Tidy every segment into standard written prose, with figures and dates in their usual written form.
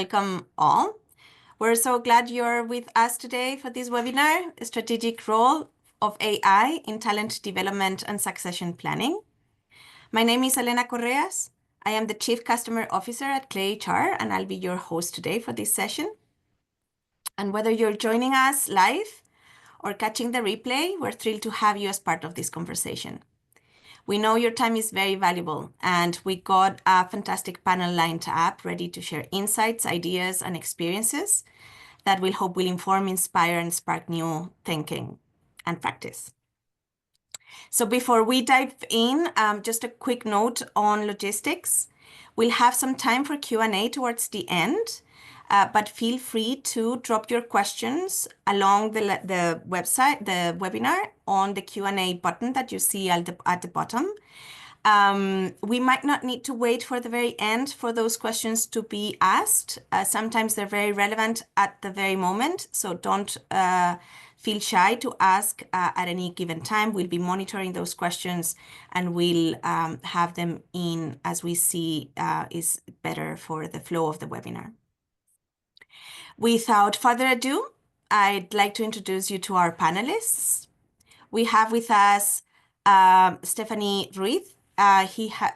Welcome all. We're so glad you're with us today for this webinar, Strategic Role of AI in Talent Development and Succession Planning. My name is Elena Correas. I am the Chief Customer Officer at ClayHR, and I'll be your host today for this session. And whether you're joining us live or catching the replay, we're thrilled to have you as part of this conversation. We know your time is very valuable, and we got a fantastic panel lined up ready to share insights, ideas, and experiences that we hope will inform, inspire, and spark new thinking and practice. So before we dive in, just a quick note on logistics. We'll have some time for Q&A towards the end, but feel free to drop your questions along the website, the webinar, on the Q&A button that you see at the bottom. We might not need to wait for the very end for those questions to be asked. Sometimes they're very relevant at the very moment, so don't feel shy to ask at any given time. We'll be monitoring those questions and we'll have them in as we see is better for the flow of the webinar. Without further ado, I'd like to introduce you to our panelists. We have with us Stephanie Ruiz.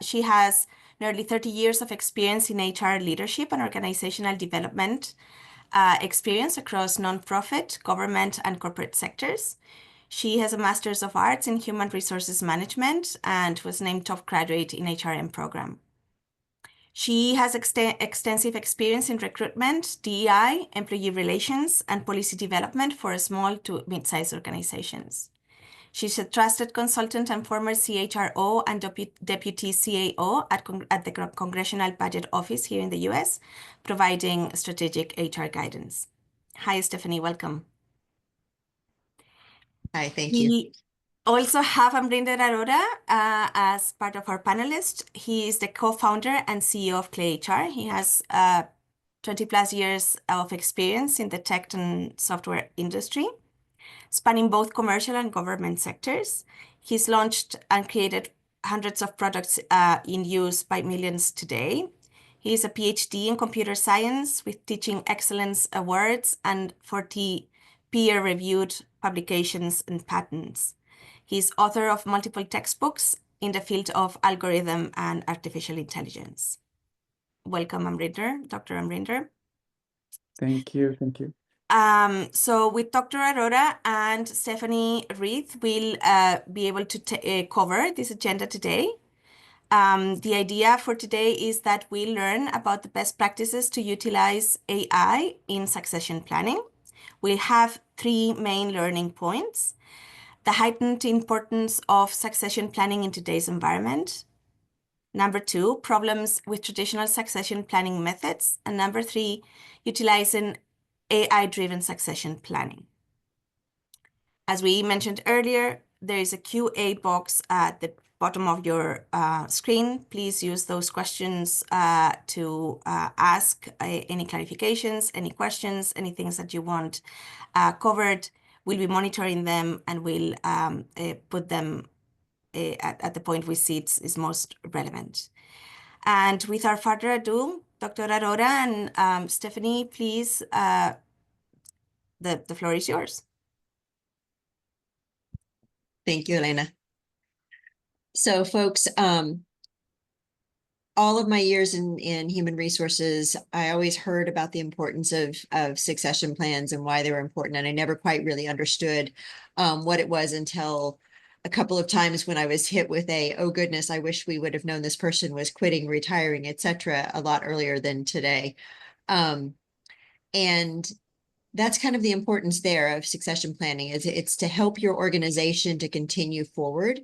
She has nearly 30 years of experience in HR leadership and organizational development experience across nonprofit, government, and corporate sectors. She has a Master's of Arts in Human Resources Management and was named top graduate in HRM program. She has extensive experience in recruitment, DEI, employee relations, and policy development for small to mid-sized organizations. She's a trusted consultant and former CHRO and deputy CAO at the Congressional Budget Office here in the US, providing strategic HR guidance. Hi, Stephanie, welcome. Hi, thank you. We also have Amrinder Arora as part of our panelists. He is the co-founder and CEO of ClayHR. He has 20 plus years of experience in the tech and software industry, spanning both commercial and government sectors. He's launched and created hundreds of products in use by millions today. He is a PhD in computer science with Teaching Excellence Awards and 40 peer-reviewed publications and patents. He's author of multiple textbooks in the field of algorithm and artificial intelligence. Welcome, Amrinder, Dr. Amrinder. Thank you, thank you. So with Dr. Arora and Stephanie Ruiz, we'll be able to cover this agenda today. The idea for today is that we learn about the best practices to utilize AI in succession planning. We'll have three main learning points: the heightened importance of succession planning in today's environment. Number two, problems with traditional succession planning methods. And number three, utilizing AI-driven succession planning. As we mentioned earlier, there is a QA box at the bottom of your screen. Please use those questions to ask any clarifications, any questions, any things that you want covered. We'll be monitoring them and we'll put them at the point we see it is most relevant. And without further ado, Dr. Arora and Stephanie, please, the floor is yours. Thank you, Elena. So folks, all of my years in human resources, I always heard about the importance of succession plans and why they were important. And I never quite really understood what it was until a couple of times when I was hit with oh goodness, I wish we would have known this person was quitting, retiring, etc., a lot earlier than today. And that's kind of the importance there of succession planning. It's to help your organization to continue forward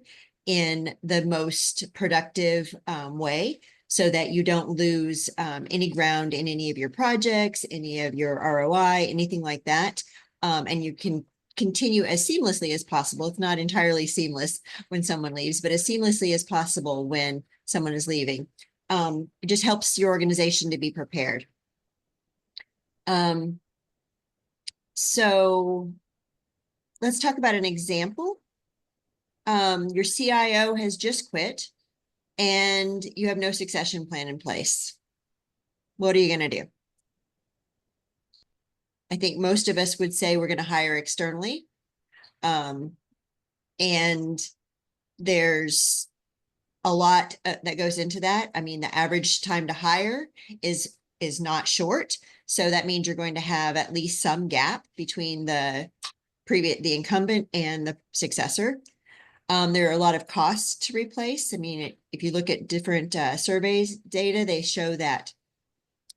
in the most productive way, so that you don't lose any ground in any of your projects, any of your ROI, anything like that. And you can continue as seamlessly as possible. It's not entirely seamless when someone leaves, but as seamlessly as possible when someone is leaving. It just helps your organization to be prepared. So let's talk about an example. Your CIO has just quit and you have no succession plan in place. What are you going to do? I think most of us would say we're going to hire externally. And there's a lot that goes into that. I mean, the average time to hire is not short. So that means you're going to have at least some gap between the incumbent and the successor. There are a lot of costs to replace. I mean, if you look at different surveys data, they show that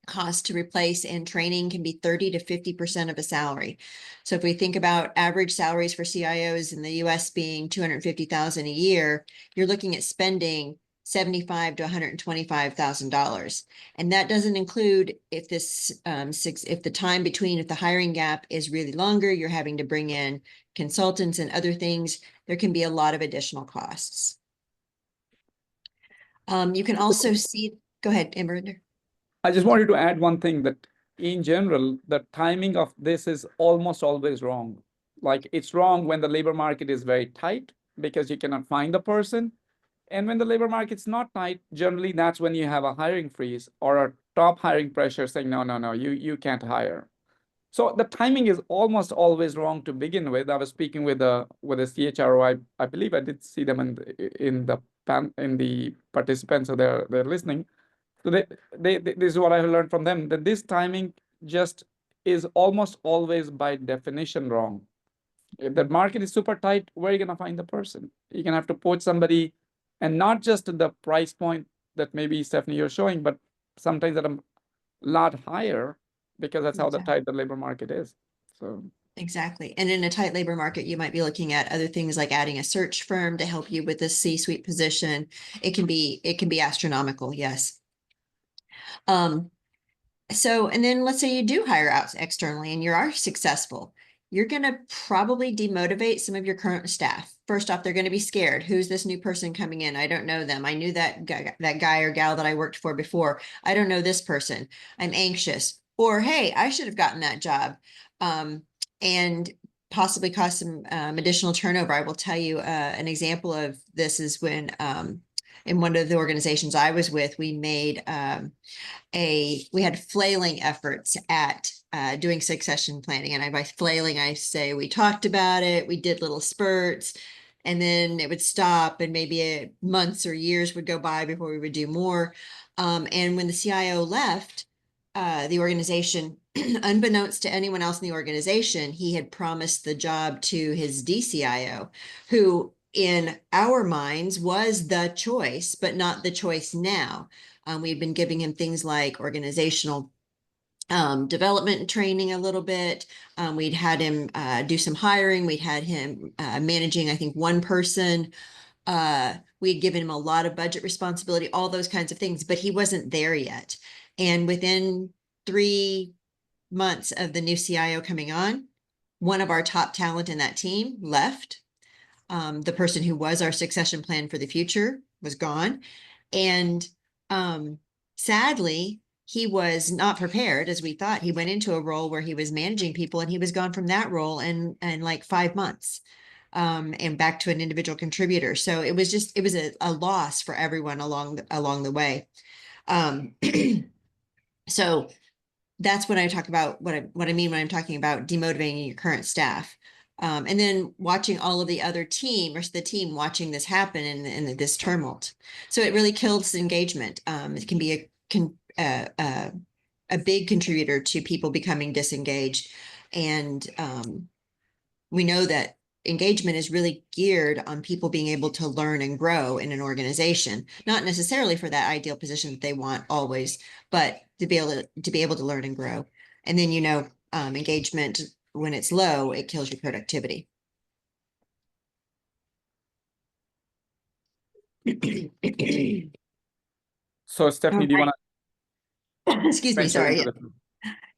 cost to replace and training can be 30 to 50% of a salary. So if we think about average salaries for CIOs in the US being 250,000 a year, you're looking at spending $75 to $125,000. And that doesn't include if if the time between, if the hiring gap is really longer, you're having to bring in consultants and other things, there can be a lot of additional costs. You can also see, go ahead, Amber. I just wanted to add one thing, that in general, the timing of this is almost always wrong. Like, it's wrong when the labor market is very tight because you cannot find the person. And when the labor market's not tight, generally that's when you have a hiring freeze or a top hiring pressure saying, no, you can't hire. So the timing is almost always wrong to begin with. I was speaking with a CHRO. I believe I did see them in the participants, so they're listening. So this is what I learned from them, that this timing just is almost always by definition wrong. If the market is super tight, where are you gonna find the person? You're gonna have to poach somebody, and not just the price point that maybe Stephanie you're showing, but sometimes at a lot higher, because that's how the tight the labor market is. So exactly. And in a tight labor market, you might be looking at other things like adding a search firm to help you with the C-suite position. It can be astronomical, yes. So, and then let's say you do hire out externally and you are successful. You're going to probably demotivate some of your current staff. First off, they're going to be scared. Who's this new person coming in? I don't know them. I knew that guy or gal that I worked for before. I don't know this person. I'm anxious. Or, hey, I should have gotten that job. And possibly cause some additional turnover. I will tell you an example of this is when in one of the organizations I was with, we made we had flailing efforts at doing succession planning. And by flailing, I say we talked about it, we did little spurts, and then it would stop, and maybe months or years would go by before we would do more. And when the CIO left the organization, unbeknownst to anyone else in the organization, he had promised the job to his DCIO, who in our minds was the choice, but not the choice now. We've been giving him things like organizational development and training a little bit. We'd had him do some hiring. We'd had him managing, I think, one person. We'd given him a lot of budget responsibility, all those kinds of things, but he wasn't there yet. And within 3 months of the new CIO coming on, one of our top talent in that team left. The person who was our succession plan for the future was gone. And sadly, he was not prepared as we thought. He went into a role where he was managing people, and he was gone from that role in like 5 months, and back to an individual contributor. So it was a loss for everyone along the way. So that's when I talk about what I mean when I'm talking about demotivating your current staff. And then watching all of the other rest of the team watching this happen in this tumult. So it really kills engagement. It can be a big contributor to people becoming disengaged. And we know that engagement is really geared on people being able to learn and grow in an organization, not necessarily for that ideal position that they want always, but to be able to learn and grow. And then, engagement, when it's low, it kills your productivity. So Stephanie, do you want to excuse me, sorry. to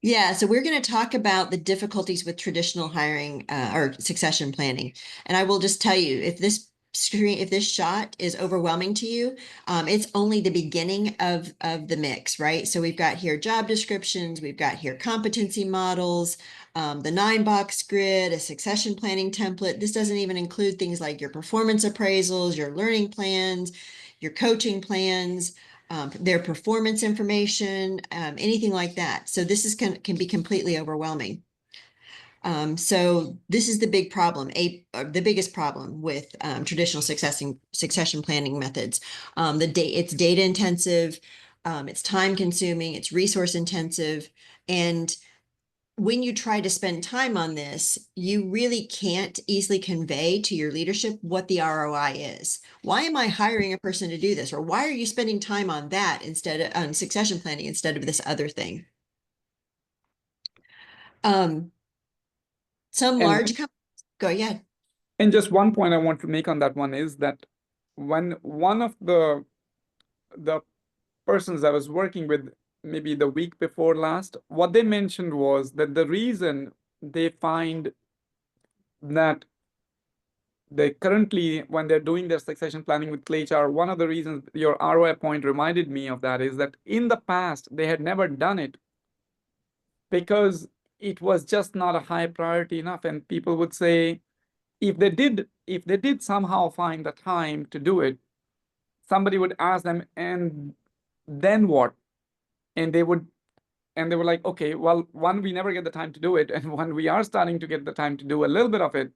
Yeah, so we're going to talk about the difficulties with traditional hiring or succession planning. And I will just tell you, if this shot is overwhelming to you, it's only the beginning of the mix, right? So we've got here job descriptions, we've got here competency models, the 9-box grid, a succession planning template. This doesn't even include things like your performance appraisals, your learning plans, your coaching plans, their performance information, anything like that. So this can be completely overwhelming. So this is the big problem, the biggest problem with traditional succession planning methods. It's data intensive, it's time consuming, it's resource intensive, and when you try to spend time on this, you really can't easily convey to your leadership what the ROI is. Why am I hiring a person to do this? Or why are you spending time on that instead of on succession planning instead of this other thing? Some And large companies, go ahead. and just one point I want to make on that one is that when one of the persons I was working with maybe the week before last, what they mentioned was that the reason they find that they currently, when they're doing their succession planning with ClayHR, one of the reasons your ROI point reminded me of that is that in the past, they had never done it because it was just not a high priority enough. And people would say, if they did somehow find the time to do it, somebody would ask them, and then what? And they were like, okay, well, one, we never get the time to do it. And when we are starting to get the time to do a little bit of it,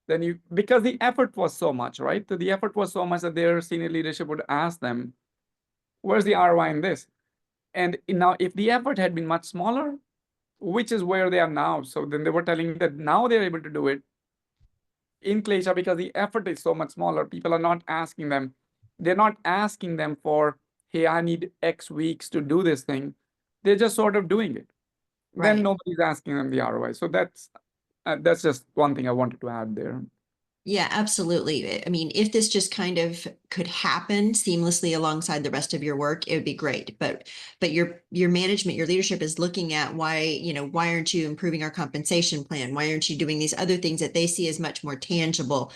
then because the effort was so much, right? The effort was so much that their senior leadership would ask them, where's the ROI in this? And now, if the effort had been much smaller, which is where they are now. So then they were telling me that now they're able to do it in ClayHR because the effort is so much smaller. People are not asking them. They're not asking them for, hey, I need X weeks to do this thing. They're just sort of doing it. Then Right. nobody's asking them the ROI. So that's just one thing I wanted to add there. Yeah, absolutely. I mean, if this just kind of could happen seamlessly alongside the rest of your work, it would be great. But your management, your leadership is looking at why aren't you improving our compensation plan? Why aren't you doing these other things that they see as much more tangible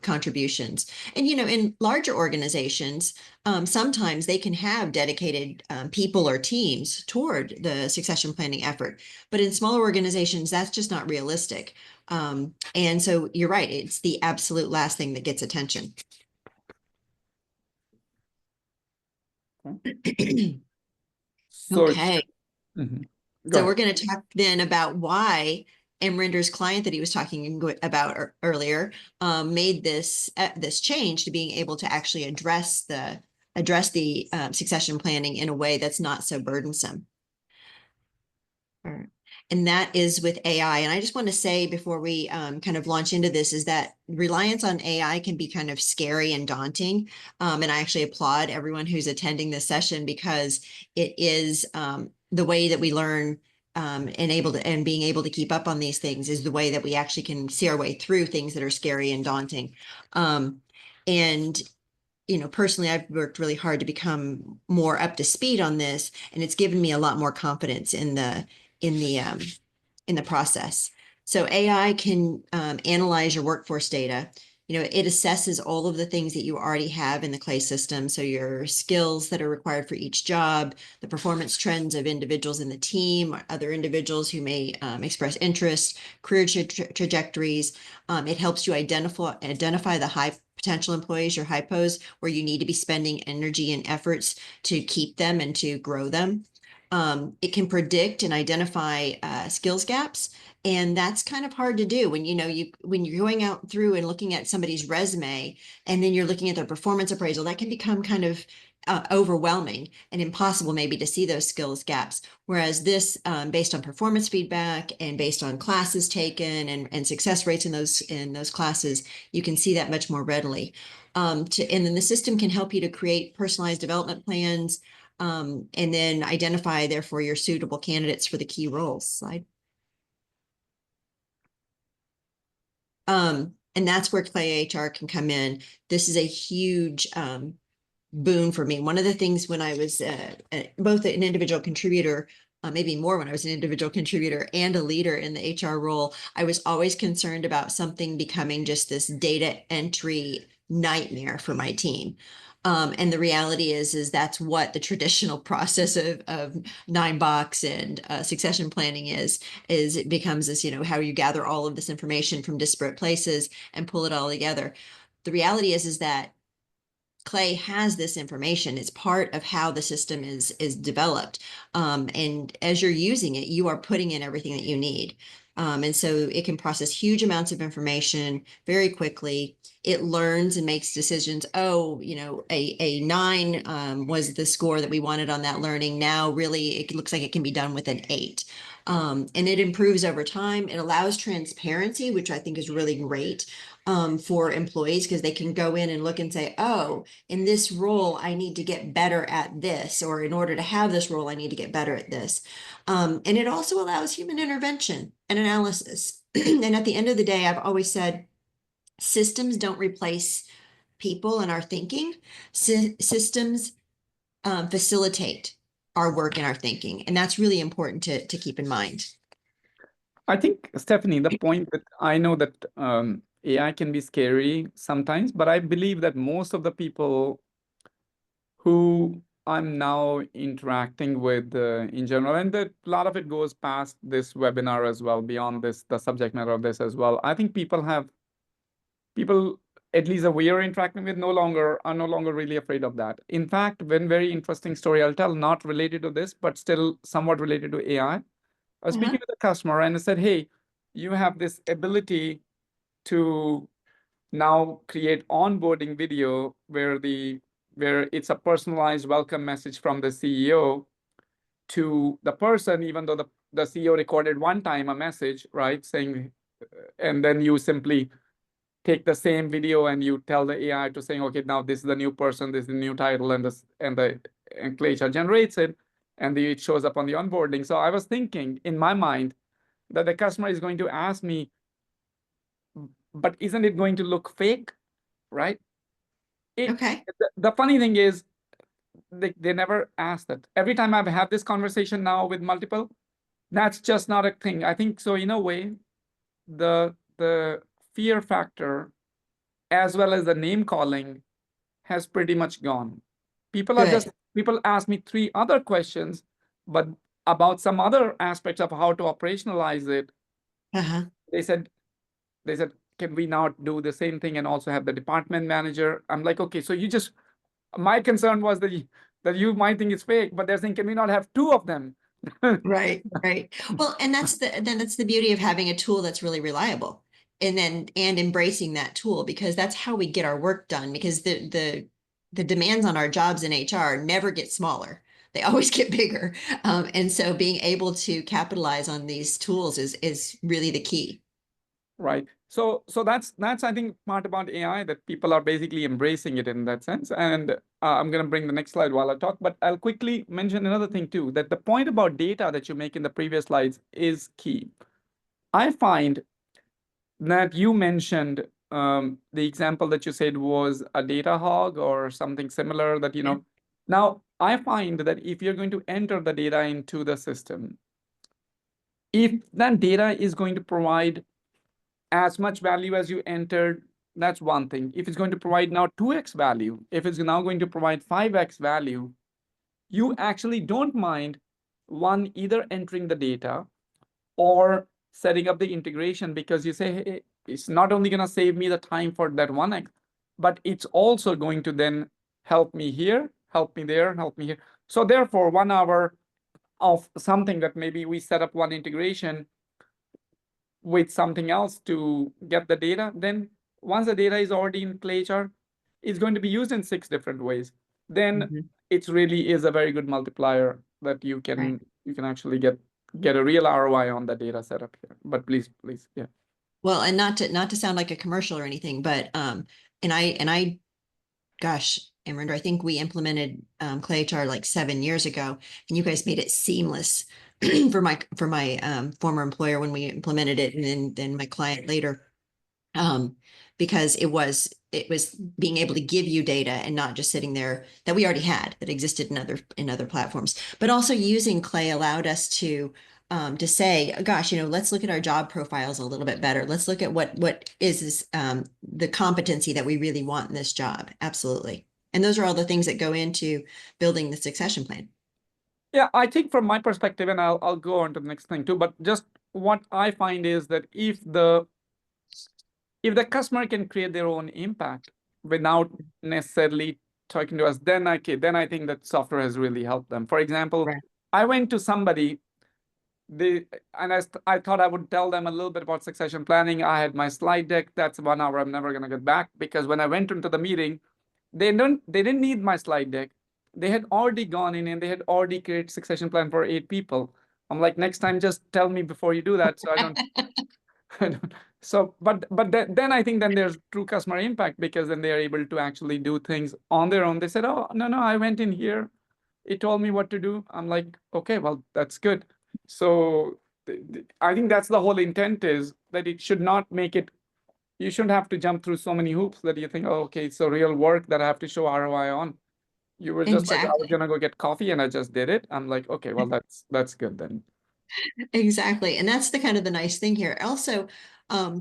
contributions? And in larger organizations, sometimes they can have dedicated people or teams toward the succession planning effort. But in smaller organizations, that's just not realistic. And so you're right, it's the absolute last thing that gets attention. So Okay, mhm. Go so ahead. we're going to talk then about why Render's client that he was talking about earlier made this change to being able to actually address the succession planning in a way that's not so burdensome. All right. And that is with AI. And I just want to say before we kind of launch into this is that reliance on AI can be kind of scary and daunting. And I actually applaud everyone who's attending this session because it is the way that we learn and being able to keep up on these things is the way that we actually can see our way through things that are scary and daunting. And personally, I've worked really hard to become more up to speed on this, and it's given me a lot more confidence in the in the process. So AI can analyze your workforce data. It assesses all of the things that you already have in the Clay system. So your skills that are required for each job, the performance trends of individuals in the team, or other individuals who may express interest, career trajectories. It helps you identify the high potential employees, your hypos, where you need to be spending energy and efforts to keep them and to grow them. It can predict and identify skills gaps, and that's kind of hard to do when when you're going out through and looking at somebody's resume, and then you're looking at their performance appraisal. That can become kind of overwhelming and impossible maybe to see those skills gaps. Whereas this, based on performance feedback and based on classes taken and success rates in those classes, you can see that much more readily. And then the system can help you to create personalized development plans. And then identify, therefore, your suitable candidates for the key roles. Slide. And that's where ClayHR can come in. This is a huge boon for me. One of the things when I was both an individual contributor, maybe more when I was an individual contributor and a leader in the HR role, I was always concerned about something becoming just this data entry nightmare for my team. And the reality is that's what the traditional process of 9-box and succession planning is it becomes this, how you gather all of this information from disparate places and pull it all together. The reality is that Clay has this information. It's part of how the system is developed. And as you're using it, you are putting in everything that you need. And so it can process huge amounts of information very quickly. It learns and makes decisions. Oh, a 9 was the score that we wanted on that learning. Now, really, it looks like it can be done with an 8. And it improves over time. It allows transparency, which I think is really great for employees, because they can go in and look and say, oh, in this role, I need to get better at this, or in order to have this role, I need to get better at this. And it also allows human intervention and analysis. And at the end of the day, I've always said systems don't replace people and our thinking. Systems facilitate our work and our thinking. And that's really important to keep in mind. I think, Stephanie, the point that I know that AI can be scary sometimes, but I believe that most of the people who I'm now interacting with in general, and that a lot of it goes past this webinar as well, beyond this, the subject matter of this as well. I think people, at least that we are interacting with, are no longer really afraid of that. In fact, one very interesting story I'll tell, not related to this, but still somewhat related to AI. I was speaking with a customer and I said, hey, you have this ability to now create onboarding video where it's a personalized welcome message from the CEO to the person, even though the CEO recorded one time a message, right, saying, and then you simply take the same video and you tell the AI to saying, okay, now this is the new person, this is the new title, and ClayHR generates it, and it shows up on the onboarding. So I was thinking in my mind that the customer is going to ask me, but isn't it going to look fake, right? Okay. The funny thing is, they never ask that. Every time I've had this conversation now with multiple, that's just not a thing. I think so. In a way, the fear factor, as well as the name calling, has pretty much gone. People ask me 3 other questions, but about some other aspects of how to operationalize it. Uh-huh. They said, can we now do the same thing and also have the department manager? I'm like, okay, so my concern was that you might think it's fake, but they're saying, can we not have 2 of them? Right. Well, and that's the beauty of having a tool that's really reliable, and embracing that tool, because that's how we get our work done, because the demands on our jobs in HR never get smaller. They always get bigger. And so being able to capitalize on these tools is really the key. Right. So that's I think part about AI, that people are basically embracing it in that sense. And I'm going to bring the next slide while I talk, but I'll quickly mention another thing too, that the point about data that you make in the previous slides is key. I find that you mentioned the example that you said was a data hog or something similar, that, now I find that if you're going to enter the data into the system, if that data is going to provide as much value as you entered, that's one thing. If it's going to provide now 2x value, if it's now going to provide 5x value, you actually don't mind either entering the data or setting up the integration, because you say, hey, it's not only going to save me the time for that 1x, but it's also going to then help me here, help me there, help me here. So therefore, 1 hour of something that maybe we set up one integration with something else to get the data, then once the data is already in ClayHR, it's going to be used in 6 different ways. Then it really is a very good multiplier that you can actually get a real ROI on the data setup here. But please, yeah. Well, and not to sound like a commercial or anything, but gosh, Amrinder, I think we implemented ClayHR like 7 years ago, and you guys made it seamless for my former employer when we implemented it, and then my client later, because it was being able to give you data and not just sitting there that we already had, that existed in other platforms, but also using Clay allowed us to say, gosh, let's look at our job profiles a little bit better. Let's look at what is the competency that we really want in this job. Absolutely. And those are all the things that go into building the succession plan. Yeah, I think from my perspective, and I'll go on to the next thing too, but just what I find is that if the customer can create their own impact without necessarily talking to us, then I think that software has really helped them. For example, I went to somebody I thought I would tell them a little bit about succession planning. I had my slide deck. That's 1 hour I'm never gonna get back, because when I went into the meeting, they didn't need my slide deck. They had already gone in and they had already created succession plan for 8 people. I'm like, next time just tell me before you do that, so I don't. So, but then I think then there's true customer impact, because then they are able to actually do things on their own. They said, oh, no, I went in here. It told me what to do. I'm like, okay, well, that's good. So I think that's the whole intent, is that it should not make it, you shouldn't have to jump through so many hoops that you think, oh, okay, it's a real work that I have to show ROI on. You were just like, I was Exactly. gonna go get coffee and I just did it. I'm like, okay, well, that's good then. Exactly. And that's the kind of the nice thing here. Also,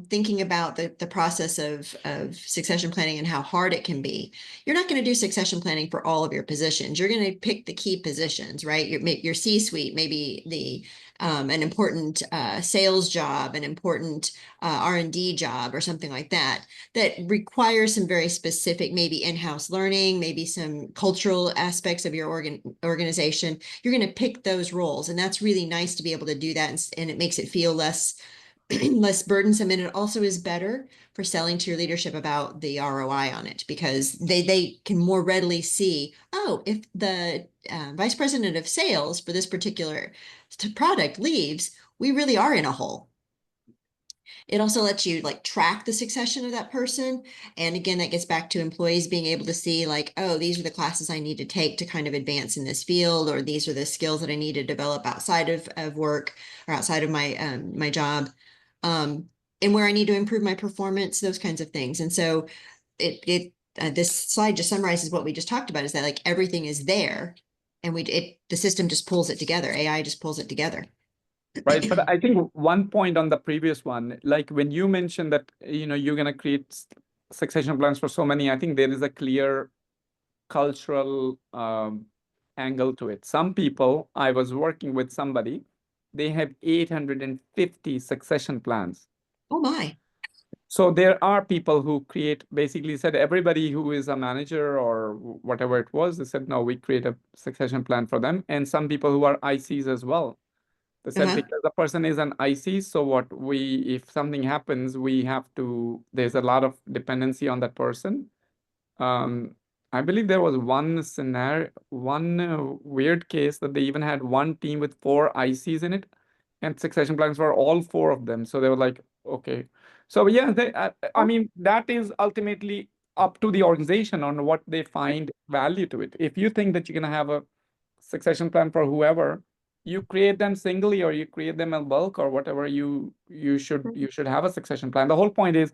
thinking about the process of succession planning and how hard it can be. You're not going to do succession planning for all of your positions. You're going to pick the key positions, right? Your C-suite, maybe an important sales job, an important R&D job, or something like that, that requires some very specific, maybe in-house learning, maybe some cultural aspects of your organization. You're going to pick those roles, and that's really nice to be able to do that, and it makes it feel less less burdensome, and it also is better for selling to your leadership about the ROI on it, because they can more readily see, oh, if the vice president of sales for this particular product leaves, we really are in a hole. It also lets you like track the succession of that person. And again, that gets back to employees being able to see like, oh, these are the classes I need to take to kind of advance in this field, or these are the skills that I need to develop outside of work, or outside of my job, and where I need to improve my performance, those kinds of things. And so this slide just summarizes what we just talked about, is that like everything is there, and the system just pulls it together. AI just pulls it together. Right. But I think one point on the previous one, like when you mentioned that, you're going to create succession plans for so many, I think there is a clear cultural angle to it. Some people, I was working with somebody, they have 850 succession plans. Oh my. So there are people who create, basically said everybody who is a manager or whatever it was, they said, no, we create a succession plan for them. And some people who are ICs as well. They said, Uh-huh. because the person is an IC, so if something happens, there's a lot of dependency on that person. Um, I believe there was one scenario, one weird case that they even had one team with 4 ICs in it, and succession plans for all 4 of them. So they were like, okay. So yeah, I mean, that is ultimately up to the organization on what they find value to it. If you think that you're gonna have a succession plan for whoever, you create them singly or you create them in bulk or whatever, you should have a succession plan. The whole point is,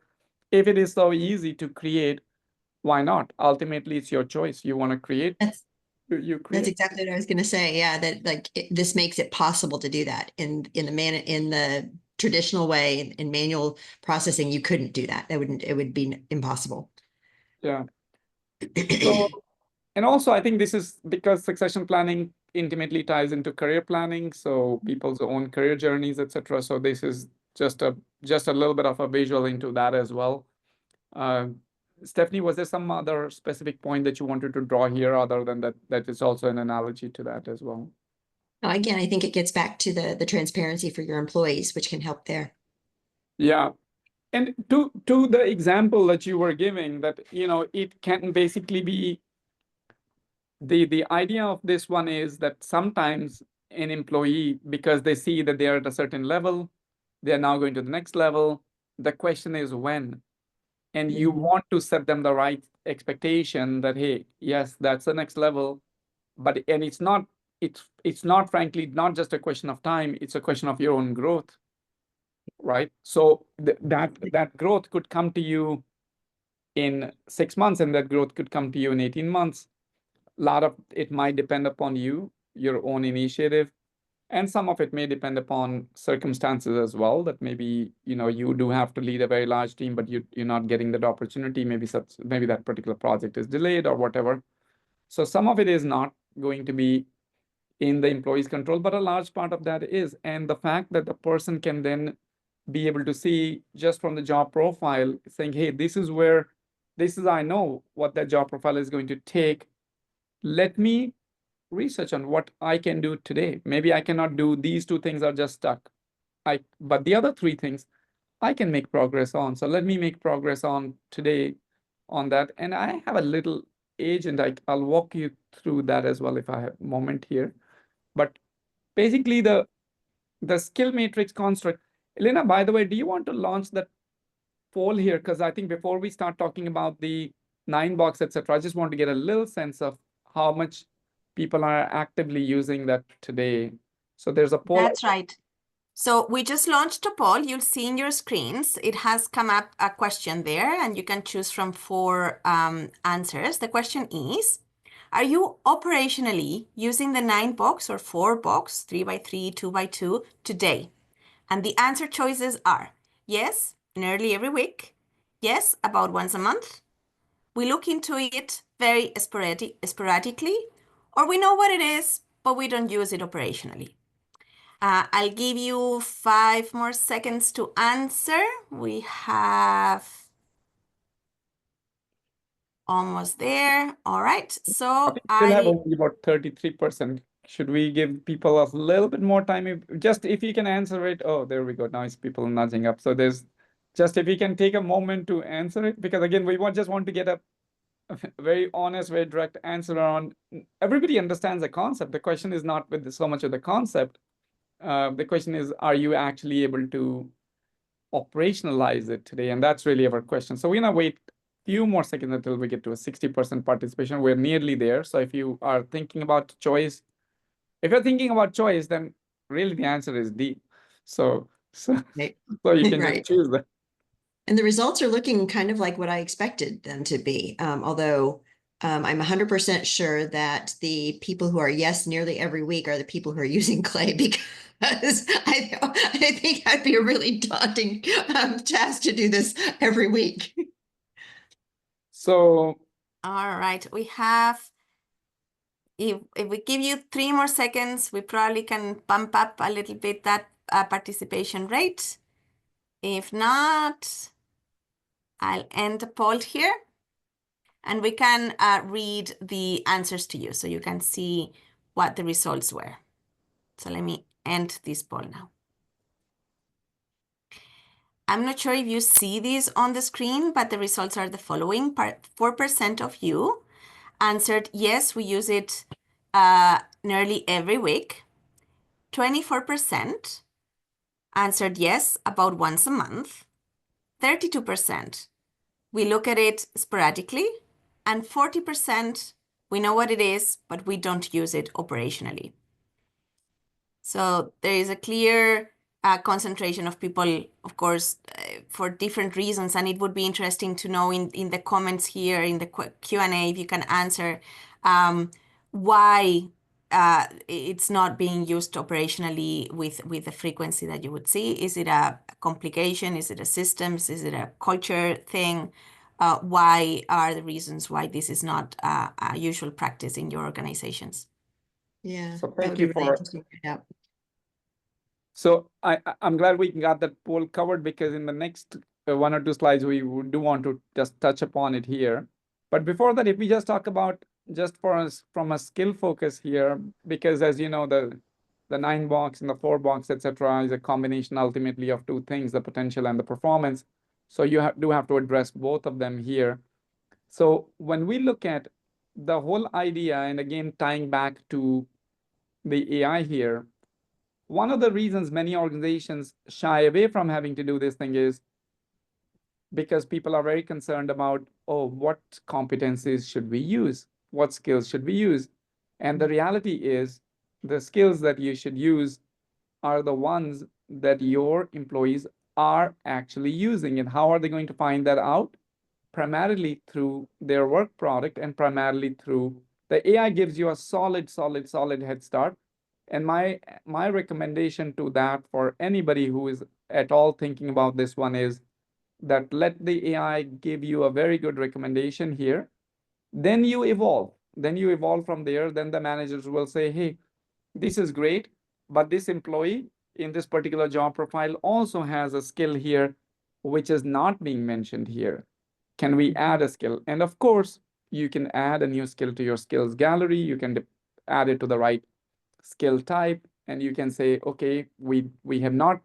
if it is so easy to create, why not? Ultimately, it's your choice. You want to create, That's you That's create. exactly what I was going to say. Yeah, that like this makes it possible to do that in the traditional way, in manual processing. You couldn't do that. It would be impossible. Yeah. So, and also I think this is because succession planning intimately ties into career planning, so people's own career journeys, etc. So this is just a little bit of a visual into that as well. Uh, Stephanie, was there some other specific point that you wanted to draw here, other than that is also an analogy to that as well? Now, again, I think it gets back to the transparency for your employees, which can help there. Yeah. And to the example that you were giving, that it can basically be the idea of this one is that sometimes an employee, because they see that they are at a certain level, they are now going to the next level. The question is when, and you Mhm. want to set them the right expectation that, hey, yes, that's the next level, but and it's not frankly not just a question of time, it's a question of your own growth, right? So that growth could come to you in 6 months, and that growth could come to you in 18 months. A lot of it might depend upon you, your own initiative, and some of it may depend upon circumstances as well, that maybe you do have to lead a very large team, but you're not getting that opportunity. Maybe that particular project is delayed or whatever. So some of it is not going to be in the employee's control, but a large part of that is. And the fact that the person can then be able to see just from the job profile, saying, hey, I know what that job profile is going to take. Let me research on what I can do today. Maybe I cannot do these two things are just stuck. But the other three things I can make progress on. So let me make progress on today on that. And I have a little agent. I'll walk you through that as well if I have a moment here. But basically the skill matrix construct. Elena, by the way, do you want to launch that poll here? Because I think before we start talking about the 9 box, etc., I just want to get a little sense of how much people are actively using that today. So there's a poll. That's right. So we just launched a poll. You'll see in your screens, it has come up a question there, and you can choose from 4 answers. The question is, are you operationally using the 9 box or 4 box, 3x3, 2x2 today? And the answer choices are yes, nearly every week, yes, about once a month, we look into it very sporadically, or we know what it is, but we don't use it operationally. I'll give you 5 more seconds to answer. We have almost there. All right. I So think we still have only about 33%. Should we give people a little bit more time? If you can answer it. Oh, there we go. Now it's people nudging up. So there's just if you can take a moment to answer it, because again, we just want to get a very honest, very direct answer on. Everybody understands the concept. The question is not with so much of the concept. The question is, are you actually able to operationalize it today? And that's really our question. So we're gonna wait a few more seconds until we get to a 60% participation. We're nearly there. So if you are thinking about choice, if you're thinking about choice, then really the answer is D. So Right. you can Right. just choose that. And the results are looking kind of like what I expected them to be. Although I'm 100% sure that the people who are yes nearly every week are the people who are using Clay, because I think that'd be a really daunting task to do this every week. So all right, we have, if we give you 3 more seconds, we probably can bump up a little bit that participation rate. If not, I'll end the poll here, and we can read the answers to you so you can see what the results were. So let me end this poll now. I'm not sure if you see this on the screen, but the results are the following. 4% of you answered yes, we use it nearly every week. 24% answered yes, about once a month. 32%, we look at it sporadically. And 40%, we know what it is, but we don't use it operationally. So there is a clear concentration of people, of course, for different reasons. And it would be interesting to know in the comments here, in the Q&A, if you can answer why it's not being used operationally with the frequency that you would see. Is it a complication? Is it a systems? Is it a culture thing? Why are the reasons why this is not a usual practice in your organizations? Yeah, So that thank would you be really for. interesting to find out. So I'm glad we got that poll covered, because in the next 1 or 2 slides, we do want to just touch upon it here. But before that, if we just talk about just for us from a skill focus here, because as you know, the 9 box and the 4 box, etc., is a combination ultimately of 2 things, the potential and the performance. So you do have to address both of them here. So when we look at the whole idea, and again, tying back to the AI here, one of the reasons many organizations shy away from having to do this thing is because people are very concerned about, oh, what competencies should we use? What skills should we use? And the reality is the skills that you should use are the ones that your employees are actually using. And how are they going to find that out? Primarily through their work product, and primarily through the AI gives you a solid head start. And my recommendation to that for anybody who is at all thinking about this one is that let the AI give you a very good recommendation here. Then you evolve. Then you evolve from there. Then the managers will say, hey, this is great, but this employee in this particular job profile also has a skill here which is not being mentioned here. Can we add a skill? And of course, you can add a new skill to your skills gallery. You can add it to the right skill type, and you can say, okay, we have not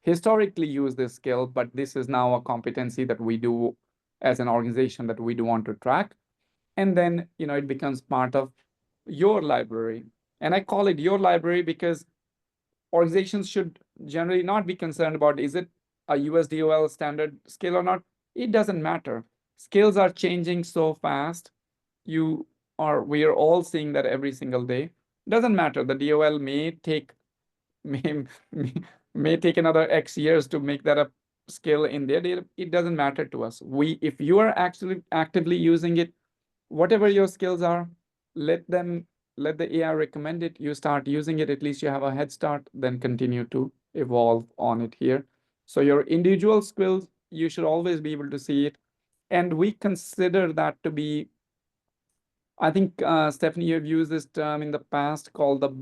historically used this skill, but this is now a competency that we do as an organization that we do want to track. And then, it becomes part of your library. And I call it your library because organizations should generally not be concerned about, is it a USDOL standard skill or not? It doesn't matter. Skills are changing so fast. We are all seeing that every single day. Doesn't matter. The DOL may take may, may, may take another X years to make that a skill in their data. It doesn't matter to us. If you are actually actively using it, whatever your skills are, let the AI recommend it. You start using it, at least you have a head start, then continue to evolve on it here. So your individual skills, you should always be able to see it. And we consider that to be, I think, Stephanie, you've used this term in the past called the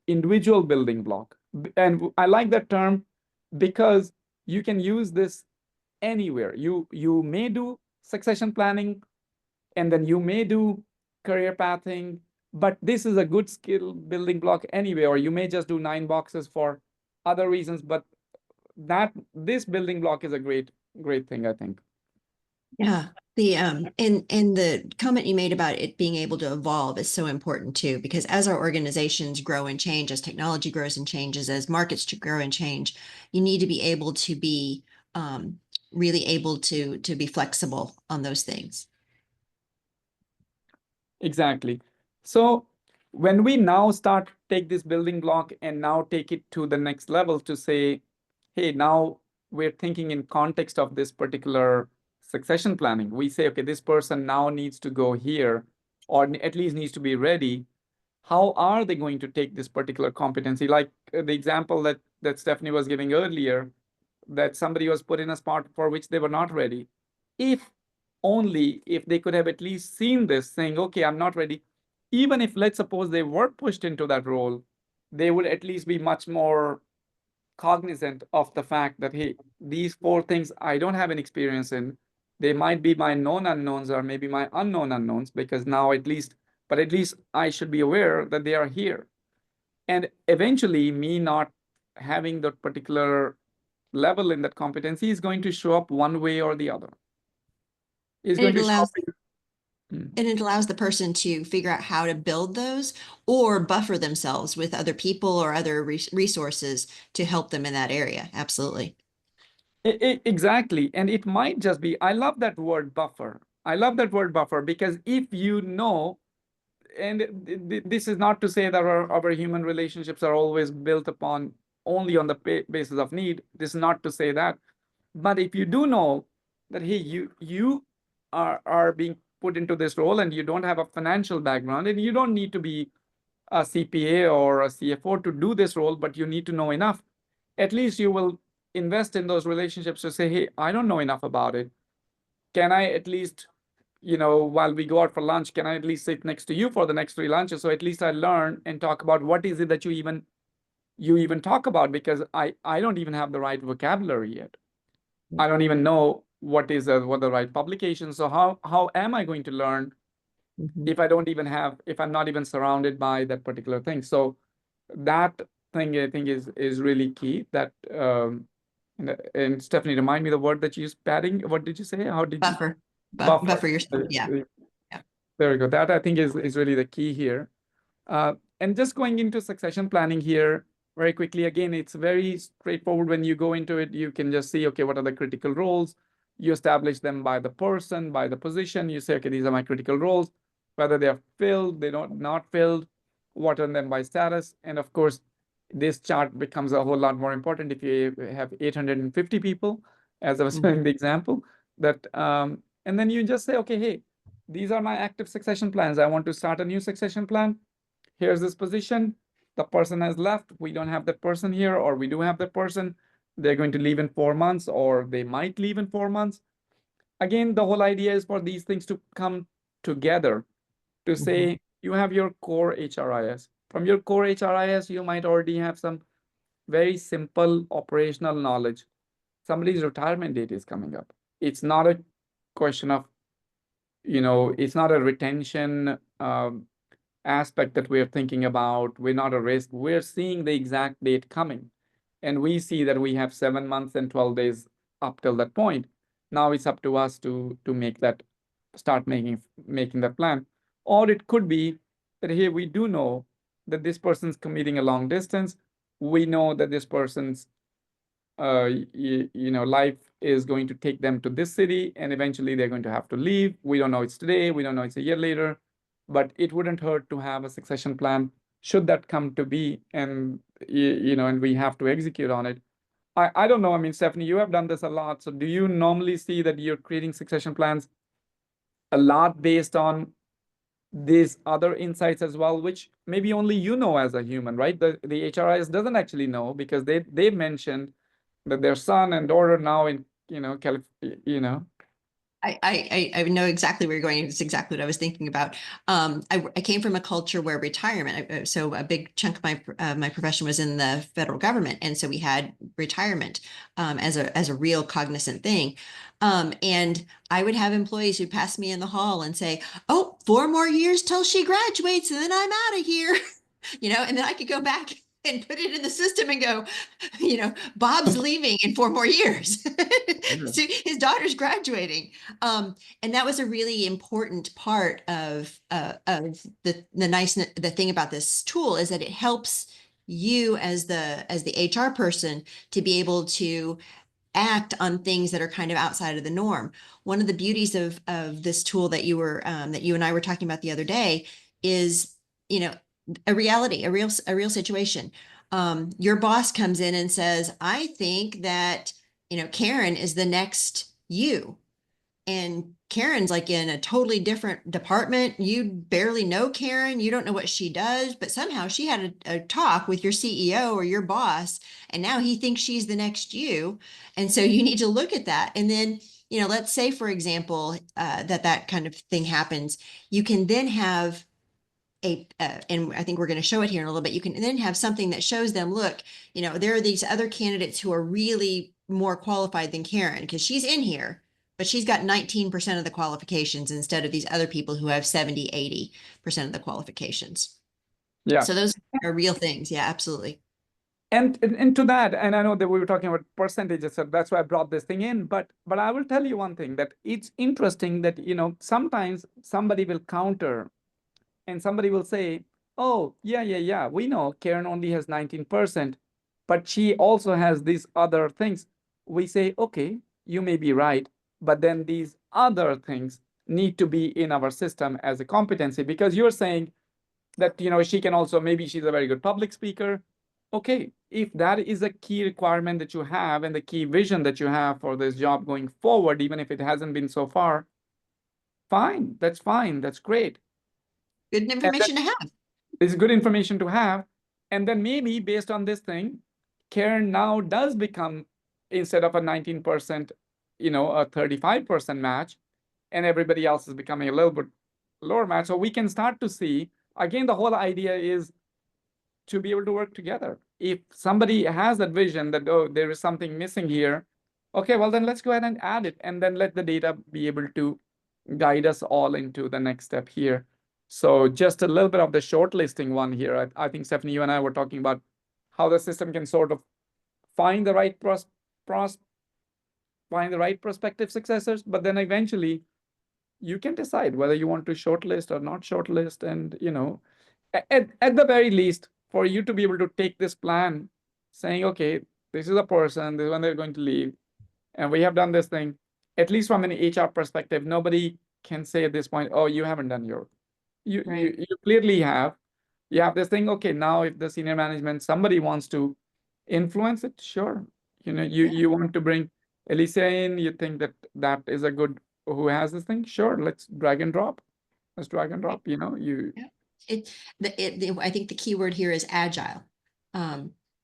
individual building block. And I like that term because you can use this anywhere. You may do succession planning, and then you may do career pathing, but this is a good skill building block anyway, or you may just do 9 boxes for other reasons, but this building block is a great thing, I think. Yeah, and the comment you made about it being able to evolve is so important too, because as our organizations grow and change, as technology grows and changes, as markets grow and change, you need to be able to be really able to be flexible on those things. Exactly. So when we now take this building block and now take it to the next level to say, hey, now we're thinking in context of this particular succession planning. We say, okay, this person now needs to go here, or at least needs to be ready. How are they going to take this particular competency? Like the example that Stephanie was giving earlier, that somebody was put in a spot for which they were not ready. If they could have at least seen this, saying, okay, I'm not ready. Even if, let's suppose, they were pushed into that role, they would at least be much more cognizant of the fact that, hey, these 4 things I don't have an experience in. They might be my known unknowns or maybe my unknown unknowns, because now at least I should be aware that they are here. And eventually, me not having that particular level in that competency is going to show up one way or the other. It's going to show up. And it allows the person to figure out how to build those or buffer themselves with other people or other resources to help them in that area. Absolutely. Exactly. And it might just be, I love that word buffer. I love that word buffer because if you know, and this is not to say that our human relationships are always built upon only on the basis of need. This is not to say that. But if you do know that, hey, you are being put into this role and you don't have a financial background and you don't need to be a CPA or a CFO to do this role, but you need to know enough, at least you will invest in those relationships to say, hey, I don't know enough about it. Can I at least, while we go out for lunch, can I at least sit next to you for the next 3 lunches? So at least I learn and talk about what is it that you even talk about, because I don't even have the right vocabulary yet. I don't even know what the right publication. So how am I going to learn if I'm not even surrounded by that particular thing? So that thing I think is really key. That and Stephanie, remind me the word that you used, padding. What did you say? How did Buffer. Buffer. Buffer yourself. Yeah. There we go. That I think is really the key here. And just going into succession planning here very quickly, again, it's very straightforward. When you go into it, you can just see, okay, what are the critical roles? You establish them by the person, by the position. You say, okay, these are my critical roles, whether they are filled, they don't not filled, what are them by status. And of course, this chart becomes a whole lot more important if you have 850 people, as I was showing the example, that and then you just say, okay, hey, these are my active succession plans. I want to start a new succession plan. Here's this position. The person has left. We don't have that person here, or we do have that person. They're going to leave in 4 months, or they might leave in 4 months. Again, the whole idea is for these things to come together to say, you have your core HRIS. From your core HRIS, you might already have some very simple operational knowledge. Somebody's retirement date is coming up. It's not a question of, it's not a retention aspect that we're thinking about. We're not a risk. We're seeing the exact date coming. And we see that we have 7 months and 12 days up till that point. Now it's up to us to make that, start making that plan. Or it could be that here we do know that this person's commuting a long distance. We know that this person's life is going to take them to this city, and eventually they're going to have to leave. We don't know it's today, we don't know it's a year later, but it wouldn't hurt to have a succession plan should that come to be, and and we have to execute on it. I don't know. I mean, Stephanie, you have done this a lot. So do you normally see that you're creating succession plans a lot based on these other insights as well, which maybe only you know as a human, right? The HRIS doesn't actually know because they mentioned that their son and daughter now in California. I know exactly where you're going. It's exactly what I was thinking about. I came from a culture where retirement, so a big chunk of my profession was in the federal government, and so we had retirement as a real cognizant thing. And I would have employees who pass me in the hall and say, "Oh, 4 more years till she graduates, and then I'm out of here," and then I could go back and put it in the system and go, Bob's leaving in 4 more years. So his daughter's graduating. And that was a really important part of the thing about this tool is that it helps you as the HR person to be able to act on things that are kind of outside of the norm. One of the beauties of this tool that you and I were talking about the other day is, a reality, a real situation. Your boss comes in and says, "I think that, Karen is the next you." And Karen's like in a totally different department. You barely know Karen. You don't know what she does, but somehow she had a talk with your CEO or your boss, and now he thinks she's the next you. And so you need to look at that. And then, let's say, for example, that kind of thing happens. You can then have and I think we're going to show it here in a little bit. You can then have something that shows them, look, there are these other candidates who are really more qualified than Karen because she's in here, but she's got 19% of the qualifications instead of these other people who have 70, 80% of the qualifications. Yeah. So those are real things. Yeah, absolutely. And to that, and I know that we were talking about percentages, so that's why I brought this thing in. But I will tell you one thing, that it's interesting that sometimes somebody will counter. And somebody will say, "Oh, yeah, we know Karen only has 19%, but she also has these other things." We say, "Okay, you may be right, but then these other things need to be in our system as a competency," because you're saying that, she can also, maybe she's a very good public speaker. Okay, if that is a key requirement that you have and the key vision that you have for this job going forward, even if it hasn't been so far, fine, that's great. Good information to have. It's good information to have. And then maybe based on this thing, Karen now does become, instead of a 19%, a 35% match, and everybody else is becoming a little bit lower match. So we can start to see, again, the whole idea is to be able to work together. If somebody has that vision that, oh, there is something missing here, okay, well, then let's go ahead and add it, and then let the data be able to guide us all into the next step here. So just a little bit of the shortlisting one here. I think, Stephanie, you and I were talking about how the system can sort of find the right prospective successors, but then eventually you can decide whether you want to shortlist or not shortlist. And, at the very least, for you to be able to take this plan saying, okay, this is a person, this is when they're going to leave, and we have done this thing, at least from an HR perspective, nobody can say at this point, "Oh, you haven't done your," you clearly have. You have this thing, okay, now if the senior management, somebody wants to influence it, sure. You want to bring Elisa in, you think that is a good, who has this thing, sure, let's drag and drop. Let's drag and drop, I think the key word here is agile.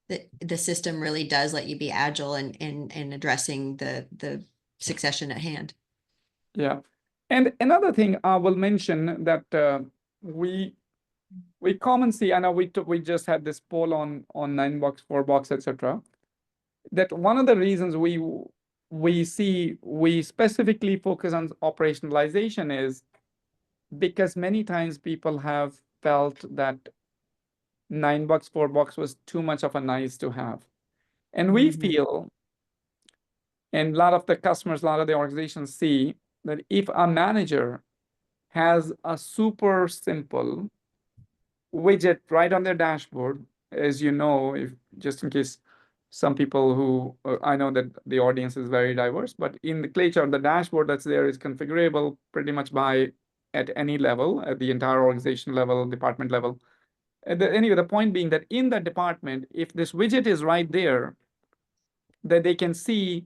The system really does let you be agile in addressing the succession at hand. Yeah. And another thing I will mention that we common see, I know we just had this poll on 9box, 4box, etc. That one of the reasons we specifically focus on operationalization is because many times people have felt that $9, $4 was too much of a nice to have. And we feel, and a lot of the customers, a lot of the organizations see that if a manager has a super simple widget right on their dashboard, as you know, if just in case some people who I know that the audience is very diverse, but in the ClayHR, the dashboard that's there is configurable pretty much by at any level, at the entire organization level, department level. Anyway, the point being that in that department, if this widget is right there, that they can see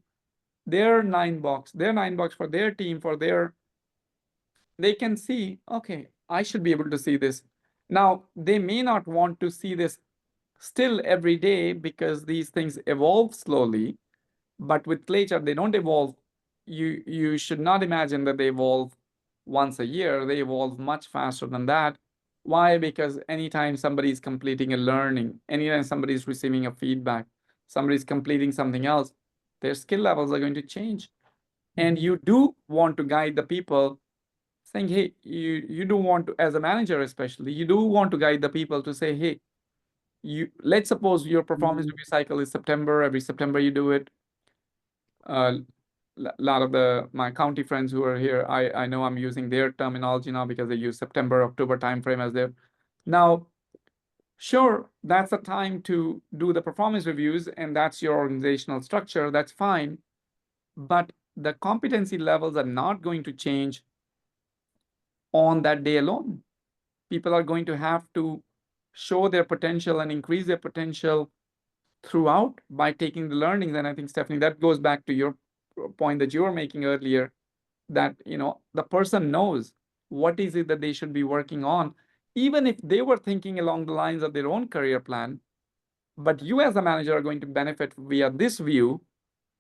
their $9 for their team, for their, they can see, okay, I should be able to see this. Now, they may not want to see this still every day because these things evolve slowly, but with ClayHR, they don't evolve. You should not imagine that they evolve once a year. They evolve much faster than that. Why? Because anytime somebody is completing a learning, anytime somebody is receiving a feedback, somebody is completing something else, their skill levels are going to change. And you do want to guide the people saying, hey, you do want to, as a manager especially, you do want to guide the people to say, hey, let's suppose your performance review cycle is September, every September you do it. A lot of my county friends who are here, I know I'm using their terminology now because they use September, October timeframe as their. Now, sure, that's the time to do the performance reviews, and that's your organizational structure, that's fine. But the competency levels are not going to change on that day alone. People are going to have to show their potential and increase their potential throughout by taking the learnings. And I think, Stephanie, that goes back to your point that you were making earlier, that the person knows what is it that they should be working on, even if they were thinking along the lines of their own career plan. But you as a manager are going to benefit via this view.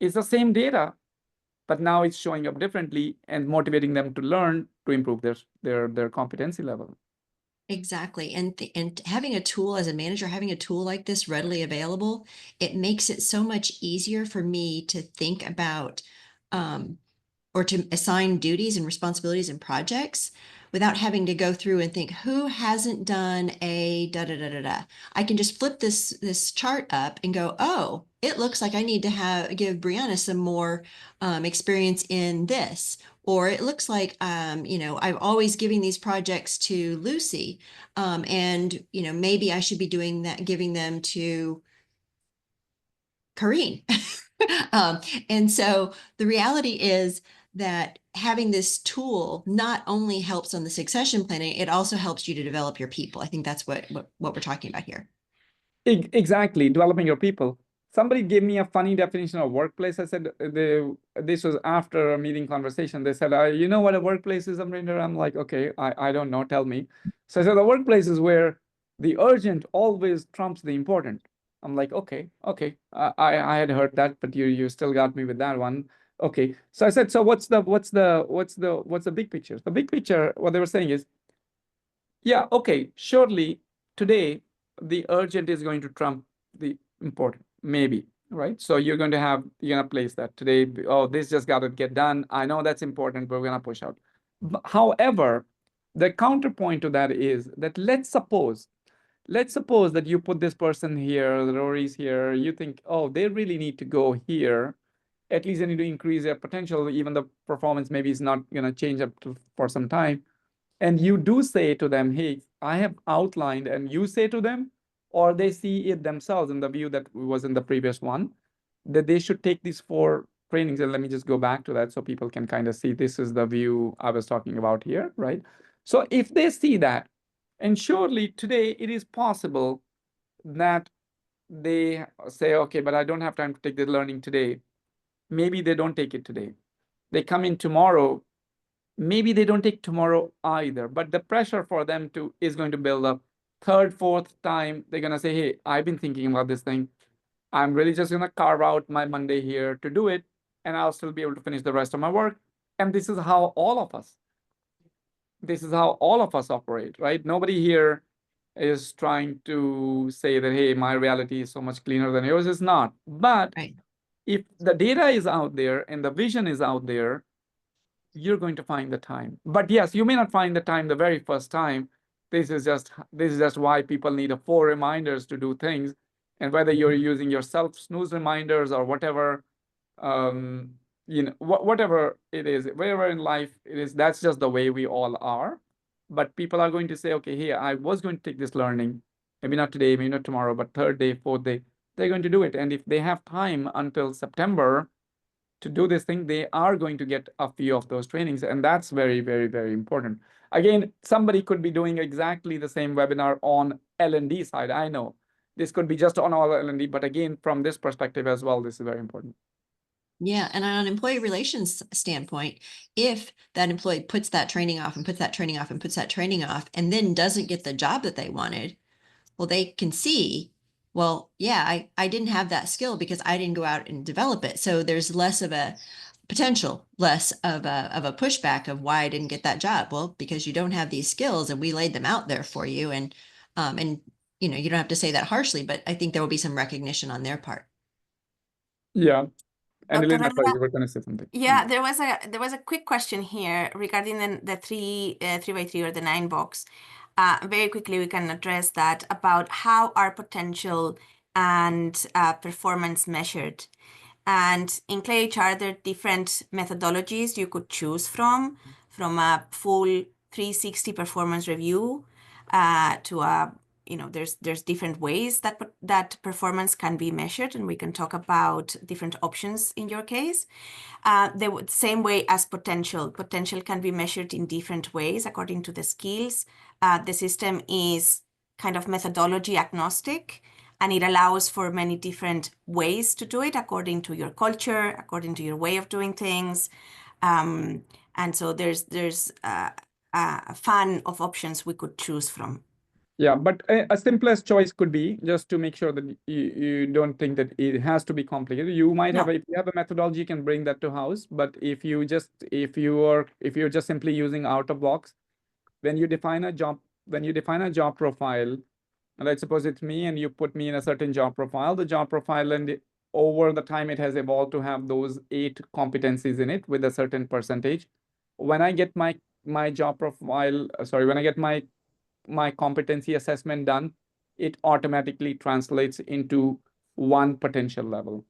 It's the same data, but now it's showing up differently and motivating them to learn to improve their competency level. Exactly. And having a tool as a manager, having a tool like this readily available, it makes it so much easier for me to think about or to assign duties and responsibilities and projects without having to go through and think, who hasn't done a da da da da da. I can just flip this chart up and go, oh, it looks like I need to give Brianna some more experience in this. Or it looks like, I'm always giving these projects to Lucy. And, maybe I should be doing that, giving them to Kareen. And so the reality is that having this tool not only helps on the succession planning, it also helps you to develop your people. I think that's what we're talking about here. Exactly, developing your people. Somebody gave me a funny definition of workplace. I said, this was after a meeting conversation. They said, you know what a workplace is, Amrinder? I'm like, okay, I don't know, tell me. So I said, the workplace is where the urgent always trumps the important. I'm like, okay. I had heard that, but you still got me with that one. Okay. So I said, so what's the big picture? The big picture, what they were saying is, yeah, okay, surely today the urgent is going to trump the important, maybe, right? So you're going to place that today. Oh, this just got to get done. I know that's important, but we're going to push out. However, the counterpoint to that is that let's suppose that you put this person here, Rory's here, you think, oh, they really need to go here. At least they need to increase their potential, even the performance maybe is not going to change for some time. And you do say to them, hey, I have outlined, and you say to them, or they see it themselves in the view that was in the previous one, that they should take these 4 trainings. And let me just go back to that so people can kind of see this is the view I was talking about here, right? So if they see that, and surely today it is possible that they say, okay, but I don't have time to take the learning today. Maybe they don't take it today. They come in tomorrow. Maybe they don't take tomorrow either, but the pressure for them is going to build up. 3rd, 4th time, they're going to say, hey, I've been thinking about this thing. I'm really just going to carve out my Monday here to do it, and I'll still be able to finish the rest of my work. And this is how all of us operate, right? Nobody here is trying to say that, hey, my reality is so much cleaner than yours. It's not. But Right. if the data is out there and the vision is out there, you're going to find the time. But yes, you may not find the time the very first time, This is just why people need 4 reminders to do things. And whether you're using your self snooze reminders or whatever, um, whatever it is, wherever in life it is, that's just the way we all are. But people are going to say, okay, here, I was going to take this learning, maybe not today, maybe not tomorrow, but third day, fourth day, they're going to do it. And if they have time until September to do this thing, they are going to get a few of those trainings. And that's very, very, very important. Again, somebody could be doing exactly the same webinar on L&D side. I know this could be just on all L&D, but again, from this perspective as well, this is very important. Yeah, and on an employee relations standpoint, if that employee puts that training off and puts that training off and puts that training off and then doesn't get the job that they wanted, well, they can see, well, yeah, I didn't have that skill because I didn't go out and develop it. So there's less of a potential, less of a pushback of why I didn't get that job. Well, because you don't have these skills and we laid them out there for you. And you know, you don't have to say that harshly, but I think there will be some recognition on their part. Yeah. And Dr. Elena, sorry, Arora, you were going to say something. yeah, there was a quick question here regarding the 3x3 or the 9 box. Very quickly, we can address that about how are potential and performance measured. And in ClayHR, there are different methodologies you could choose from a full 360 performance review to a, there's different ways that performance can be measured, and we can talk about different options in your case. The same way as potential. Potential can be measured in different ways according to the skills. The system is kind of methodology agnostic, and it allows for many different ways to do it according to your culture, according to your way of doing things. And so there's a fan of options we could choose from. Yeah, but a simplest choice could be just to make sure that you don't think that it has to be complicated. You might have if you have a methodology, you can bring that to house. But if you're just simply using out of box, when you define a job profile, and let's suppose it's me and you put me in a certain job profile, the job profile and over the time it has evolved to have those 8 competencies in it with a certain percentage. When I get my job profile, when I get my competency assessment done, it automatically translates into one potential level.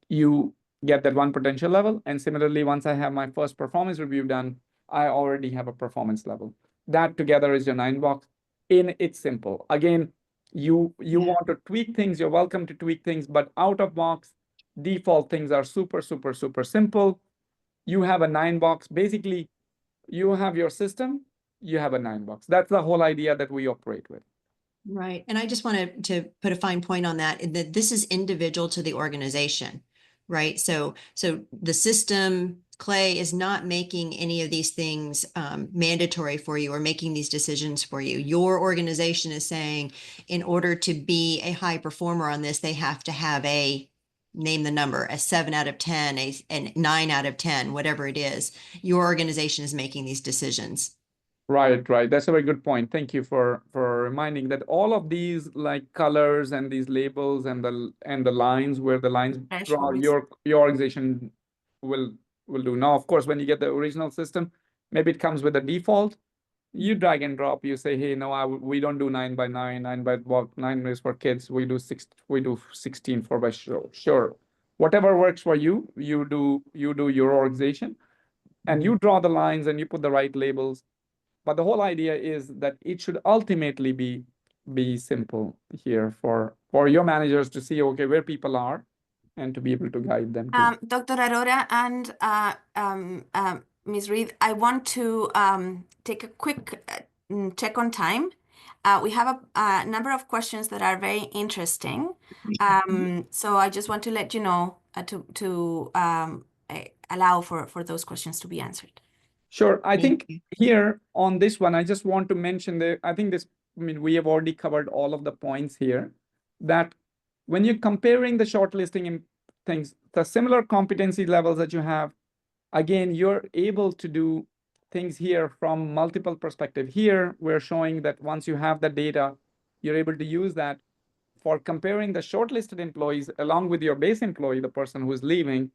You get that one potential level. And similarly, once I have my first performance review done, I already have a performance level. That together is your 9 box. It's simple. Again, you want to tweak things, you're welcome to tweak things, but out of box, default things are super, super, super simple. You have a 9 box. Basically, you have your system, you have a 9 box. That's the whole idea that we operate with. Right. And I just wanted to put a fine point on that this is individual to the organization, right? So the system, Clay, is not making any of these things mandatory for you or making these decisions for you. Your organization is saying, in order to be a high performer on this, they have to have name the number, a 7 out of 10, a 9 out of 10, whatever it is. Your organization is making these decisions. Right. That's a very good point. Thank you for reminding that all of these like colors and these labels and the lines where the lines draw your organization will do. Now, of course, when you get the original system, maybe it comes with a default. You drag and drop. You say, hey, no, we don't do 9 by 9. 9 is for kids. We do 16 4 by sure. Whatever works for you, you do your organization, and you draw the lines and you put the right labels. But the whole idea is that it should ultimately be simple here for your managers to see, okay, where people are and to be able to guide them to. Dr. Arora and Ms. Reed, I want to take a quick check on time. We have a number of questions that are very interesting. So I just want to let you know to allow for those questions to be answered. Sure. I think here on this one, I just want to mention that I think we have already covered all of the points here, that when you're comparing the shortlisting and things, the similar competency levels that you have, again, you're able to do things here from multiple perspectives. Here, we're showing that once you have the data, you're able to use that for comparing the shortlisted employees along with your base employee, the person who's leaving,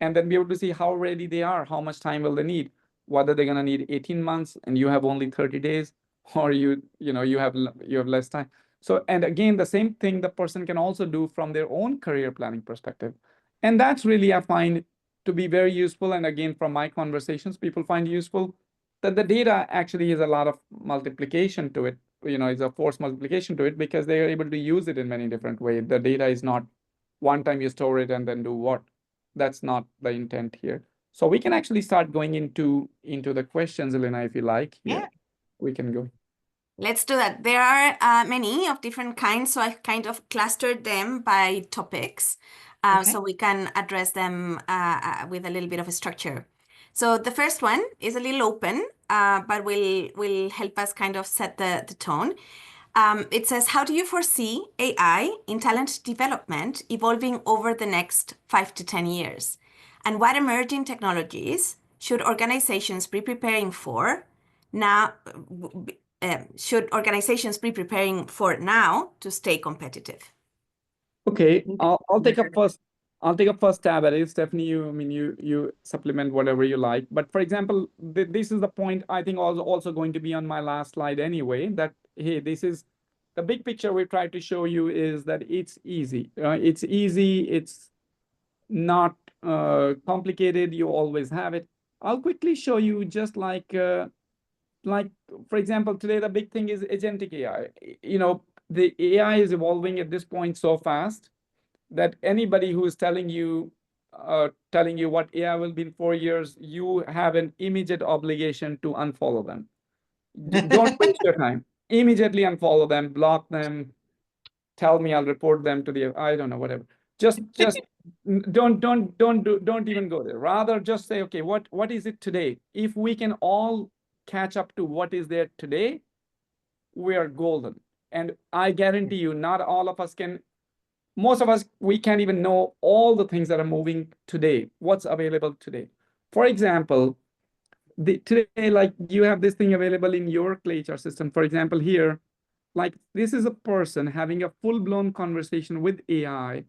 and then be able to see how ready they are, how much time will they need, whether they're going to need 18 months and you have only 30 days, or you have less time. So, and again, the same thing the person can also do from their own career planning perspective. And that's really, I find to be very useful. And again, from my conversations, people find useful that the data actually is a lot of multiplication to it, it's a force multiplication to it, because they are able to use it in many different ways. The data is not one time you store it and then do what. That's not the intent here. So we can actually start going into the questions, Elena, if you like. Yeah. We can go. Let's do that. There are many of different kinds, so I've kind of clustered them by topics, Okay. so we can address them with a little bit of a structure. So the first one is a little open, but will help us kind of set the tone. It says, how do you foresee AI in talent development evolving over the next 5 to 10 years? And what emerging technologies should organizations be preparing for now? Should organizations be preparing for now to stay competitive? Okay, I'll take a first stab at it. Stephanie, you supplement whatever you like. But for example, this is the point I think also going to be on my last slide anyway, that hey, this is the big picture we tried to show you, is that it's easy. It's easy, it's not complicated, you always have it. I'll quickly show you, just like for example, today the big thing is agentic AI. The AI is evolving at this point so fast that anybody who is telling you what AI will be in 4 years, you have an immediate obligation to unfollow them. Don't waste your time. Immediately unfollow them, block them, tell me, I'll report them to the, I don't know, whatever. Just don't even go there. Rather, just say, okay, what is it today? If we can all catch up to what is there today, we are golden. And I guarantee you, not all of us can. Most of us, we can't even know all the things that are moving today, what's available today. For example, today, like you have this thing available in your ClayHR system. For example, here, like this is a person having a full-blown conversation with AI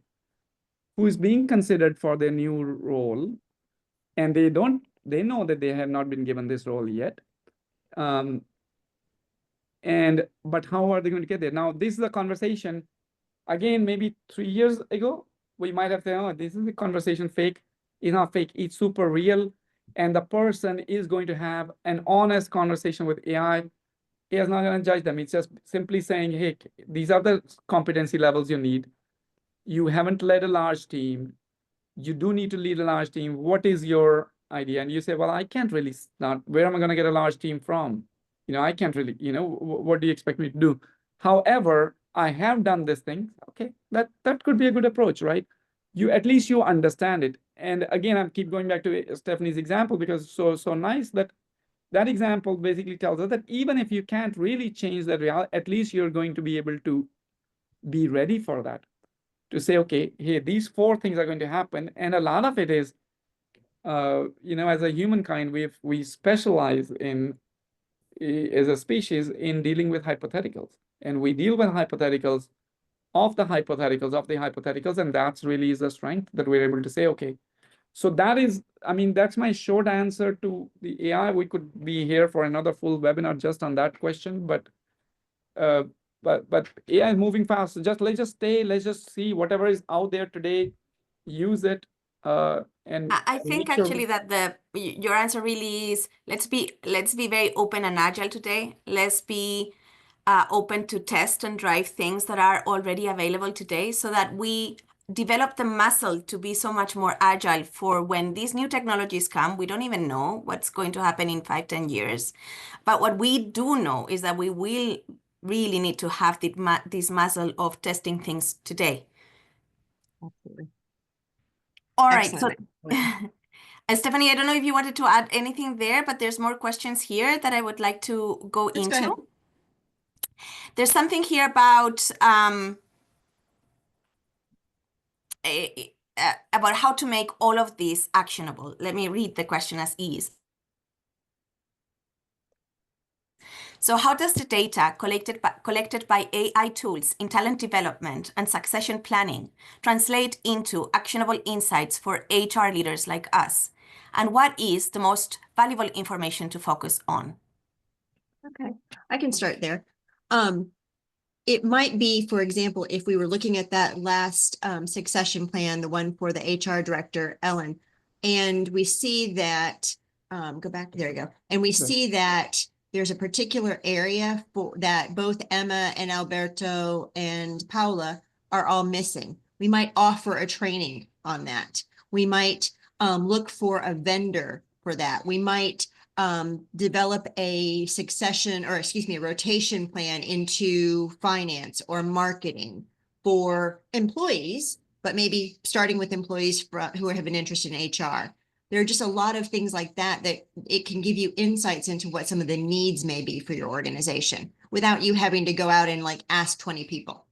who is being considered for their new role, and they know that they have not been given this role yet. But how are they going to get there? Now, this is a conversation, again, maybe 3 years ago, we might have said, oh, this is a conversation fake. It's not fake, it's super real. And the person is going to have an honest conversation with AI. AI is not going to judge them. It's just simply saying, hey, these are the competency levels you need. You haven't led a large team. You do need to lead a large team. What is your idea? And you say, well, I can't really start. Where am I going to get a large team from? I can't really, what do you expect me to do? However, I have done this thing. Okay, that could be a good approach, right? At least you understand it. And again, I keep going back to Stephanie's example, because it's so nice that example basically tells us that even if you can't really change that reality, at least you're going to be able to be ready for that. To say, okay, hey, these 4 things are going to happen. And a lot of it is, as a humankind, we specialize as a species in dealing with hypotheticals. And we deal with hypotheticals of the hypotheticals of the hypotheticals. And that's really is the strength that we're able to say, okay, so that is, that's my short answer to the AI. We could be here for another full webinar just on that question, but AI is moving fast. Let's just see whatever is out there today, use it, and I think make sure. actually that your answer really is, let's be very open and agile today. Let's be open to test and drive things that are already available today, so that we develop the muscle to be so much more agile for when these new technologies come. We don't even know what's going to happen in 5, 10 years. But what we do know is that we will really need to have this muscle of testing things today. Absolutely. All right. Excellent. So, Stephanie, I don't know if you wanted to add anything there, but there's more questions here that I would like to go Let's go ahead. into. There's something here about how to make all of this actionable. Let me read the question as is. So how does the data collected by AI tools in talent development and succession planning translate into actionable insights for HR leaders like us? And what is the most valuable information to focus on? Okay, I can start there. It might be, for example, if we were looking at that last succession plan, the one for the HR director, Ellen, and we see that, go back, there you go. And we see that there's a particular area for that both Emma and Alberto and Paula are all missing. We might offer a training on that. We might look for a vendor for that. We might develop a succession or excuse me, a rotation plan into finance or marketing for employees, but maybe starting with employees who have an interest in HR. There are just a lot of things like that that it can give you insights into what some of the needs may be for your organization without you having to go out and like ask 20 people.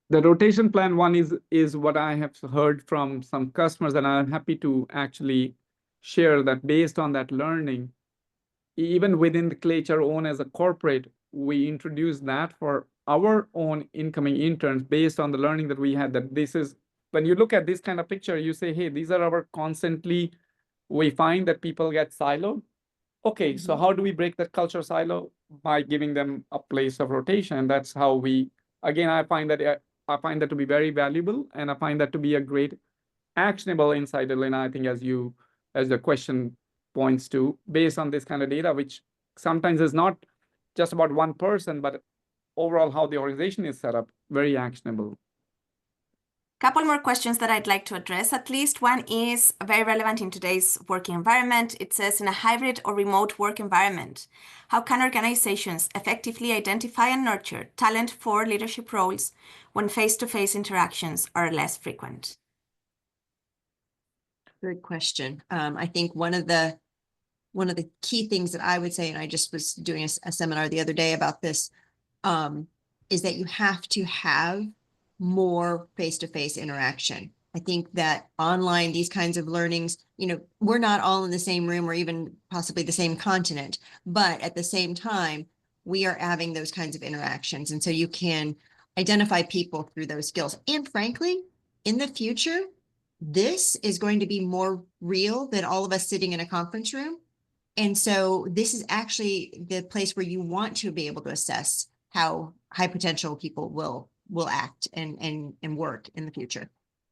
The rotation plan one is what I have heard from some customers, and I'm happy to actually share that based on that learning, even within the ClayHR own as a corporate, we introduced that for our own incoming interns based on the learning that we had, that this is, when you look at this kind of picture, you say, hey, these are our constantly, we find that people get siloed. Okay, so how do we break that culture silo? By giving them a place of rotation. And that's how we, again, I find that to be very valuable, and I find that to be a great actionable insight, Elena, I think as the question points to, based on this kind of data, which sometimes is not just about one person, but overall how the organization is set up, very actionable. Couple more questions that I'd like to address. At least one is very relevant in today's working environment. It says, in a hybrid or remote work environment, how can organizations effectively identify and nurture talent for leadership roles when face-to-face interactions are less frequent? Good question. I think one of the key things that I would say, and I just was doing a seminar the other day about this, is that you have to have more face-to-face interaction. I think that online, these kinds of learnings, we're not all in the same room or even possibly the same continent, but at the same time, we are having those kinds of interactions. And so you can identify people through those skills. And frankly, in the future, this is going to be more real than all of us sitting in a conference room. And so this is actually the place where you want to be able to assess how high potential people will act and work in the future.